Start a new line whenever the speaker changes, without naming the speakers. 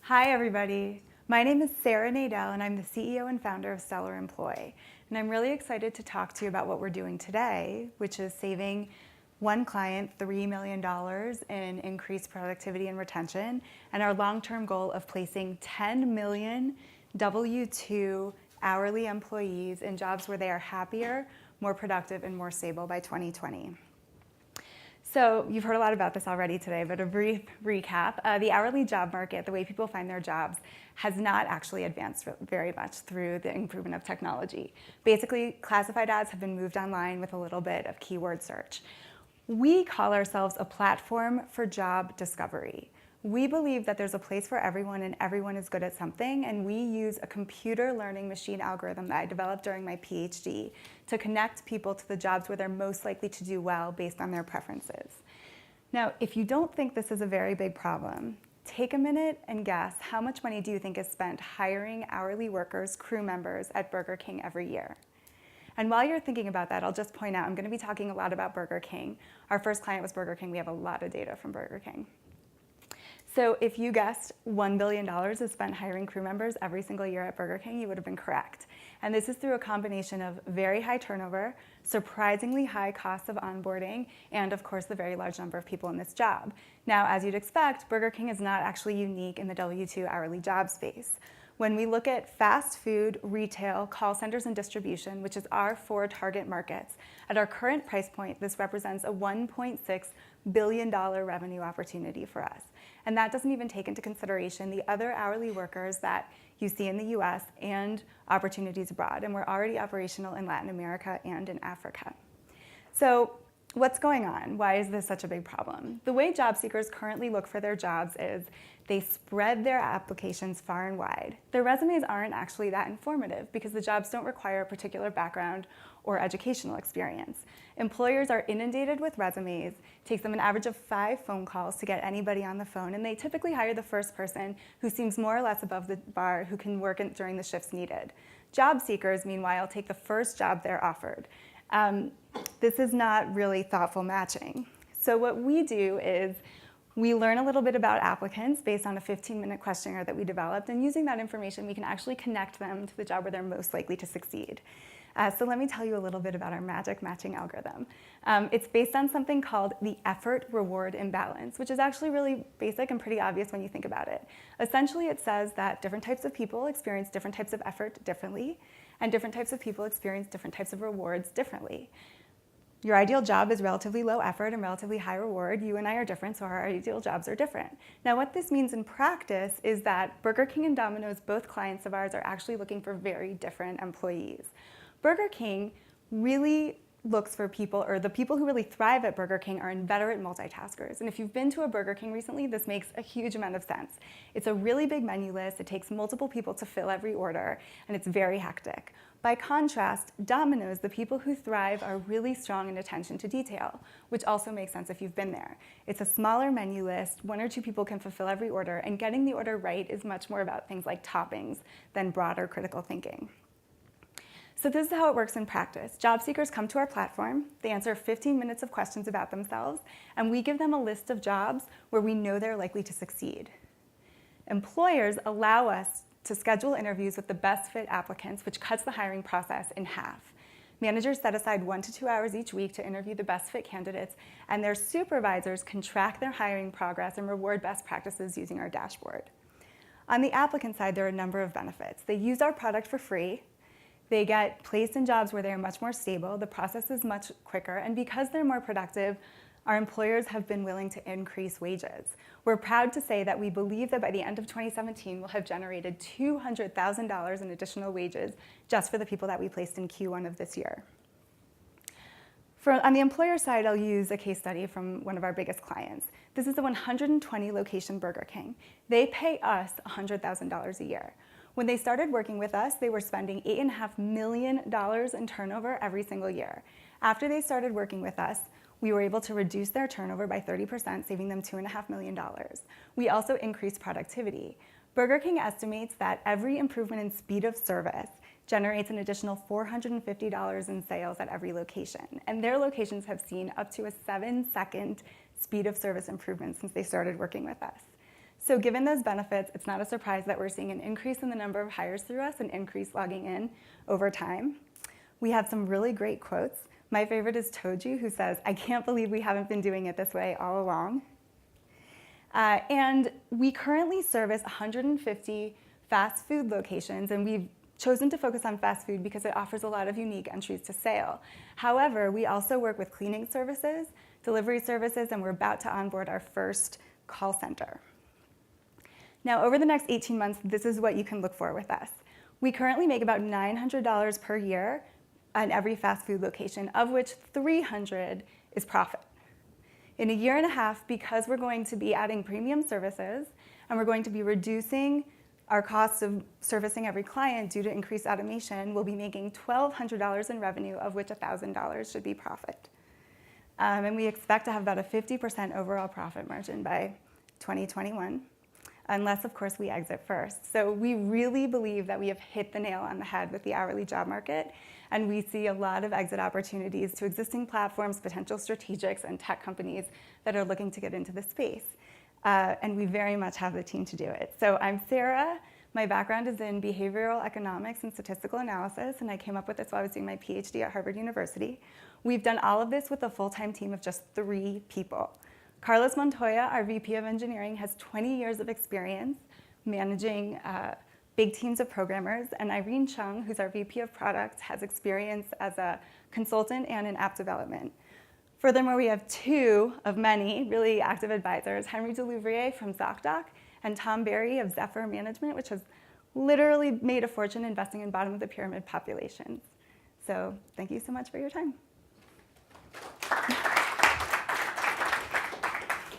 Hi, everybody. My name is Sarah Nadell, and I'm the CEO and founder of StellarEmploy. And I'm really excited to talk to you about what we're doing today, which is saving one client $3 million in increased productivity and retention, and our long-term goal of placing 10 million W-2 hourly employees in jobs where they are happier, more productive, and more stable by 2020. So you've heard a lot about this already today, but a brief recap. The hourly job market, the way people find their jobs, has not actually advanced very much through the improvement of technology. Basically, classified ads have been moved online with a little bit of keyword search. We call ourselves a platform for job discovery. We believe that there's a place for everyone and everyone is good at something, and we use a computer learning machine algorithm that I developed during my PhD to connect people to the jobs where they're most likely to do well based on their preferences. Now, if you don't think this is a very big problem, take a minute and guess how much money do you think is spent hiring hourly workers, crew members at Burger King every year? And while you're thinking about that, I'll just point out I'm going to be talking a lot about Burger King. Our first client was Burger King. We have a lot of data from Burger King. So if you guessed $1 billion is spent hiring crew members every single year at Burger King, you would have been correct. And this is through a combination of very high turnover, surprisingly high costs of onboarding, and of course the very large number of people in this job. Now, as you'd expect, Burger King is not actually unique in the W-2 hourly job space. When we look at fast food, retail, call centers, and distribution, which is our 4 target markets, at our current price point, this represents a $1.6 billion revenue opportunity for us. And that doesn't even take into consideration the other hourly workers that you see in the US and opportunities abroad. And we're already operational in Latin America and in Africa. So what's going on? Why is this such a big problem? The way job seekers currently look for their jobs is they spread their applications far and wide. Their resumes aren't actually that informative because the jobs don't require a particular background or educational experience. Employers are inundated with resumes. It takes them an average of 5 phone calls to get anybody on the phone, and they typically hire the first person who seems more or less above the bar, who can work during the shifts needed. Job seekers, meanwhile, take the first job they're offered. This is not really thoughtful matching. So what we do is we learn a little bit about applicants based on a 15-minute questionnaire that we developed, and using that information, we can actually connect them to the job where they're most likely to succeed. So let me tell you a little bit about our magic matching algorithm. It's based on something called the effort-reward imbalance, which is actually really basic and pretty obvious when you think about it. Essentially, it says that different types of people experience different types of effort differently, and different types of people experience different types of rewards differently. Your ideal job is relatively low effort and relatively high reward. You and I are different, so our ideal jobs are different. Now, what this means in practice is that Burger King and Domino's, both clients of ours, are actually looking for very different employees. Burger King really looks for people, or the people who really thrive at Burger King are inveterate multitaskers. And if you've been to a Burger King recently, this makes a huge amount of sense. It's a really big menu list, it takes multiple people to fill every order, and it's very hectic. By contrast, Domino's, the people who thrive are really strong in attention to detail, which also makes sense if you've been there. It's a smaller menu list, 1 or 2 people can fulfill every order, and getting the order right is much more about things like toppings than broader critical thinking. So this is how it works in practice. Job seekers come to our platform, they answer 15 minutes of questions about themselves, and we give them a list of jobs where we know they're likely to succeed. Employers allow us to schedule interviews with the best fit applicants, which cuts the hiring process in half. Managers set aside 1 to 2 hours each week to interview the best fit candidates, and their supervisors can track their hiring progress and reward best practices using our dashboard. On the applicant side, there are a number of benefits. They use our product for free. They get placed in jobs where they are much more stable, the process is much quicker, and because they're more productive, our employers have been willing to increase wages. We're proud to say that we believe that by the end of 2017, we'll have generated $200,000 in additional wages just for the people that we placed in Q1 of this year. On the employer side, I'll use a case study from one of our biggest clients. This is the 120 location Burger King. They pay us $100,000 a year. When they started working with us, they were spending $8.5 million in turnover every single year. After they started working with us, we were able to reduce their turnover by 30%, saving them $2.5 million. We also increased productivity. Burger King estimates that every improvement in speed of service generates an additional $450 in sales at every location. And their locations have seen up to a 7-second speed of service improvement since they started working with us. So given those benefits, it's not a surprise that we're seeing an increase in the number of hires through us and increased logging in over time. We have some really great quotes. My favorite is Toju, who says, "I can't believe we haven't been doing it this way all along." And we currently service 150 fast food locations, and we've chosen to focus on fast food because it offers a lot of unique entries to sale. However, we also work with cleaning services, delivery services, and we're about to onboard our first call center. Now, over the next 18 months, this is what you can look for with us. We currently make about $900 per year on every fast food location, of which $300 is profit. In a year and a half, because we're going to be adding premium services and we're going to be reducing our cost of servicing every client due to increased automation, we'll be making $1,200 in revenue, of which $1,000 should be profit. And we expect to have about a 50% overall profit margin by 2021, unless, of course, we exit first. So we really believe that we have hit the nail on the head with the hourly job market, and we see a lot of exit opportunities to existing platforms, potential strategics, and tech companies that are looking to get into the space. And we very much have the team to do it. So I'm Sarah. My background is in behavioral economics and statistical analysis, and I came up with this while I was doing my PhD at Harvard University. We've done all of this with a full-time team of just 3 people. Carlos Montoya, our VP of Engineering, has 20 years of experience managing big teams of programmers, and Irene Chung, who's our VP of Product, has experience as a consultant and in app development. Furthermore, we have 2 of many really active advisors, Henry Delouvrier from ZocDoc and Tom Berry of Zephyr Management, which has literally made a fortune investing in bottom of the pyramid populations. So thank you so much for your time.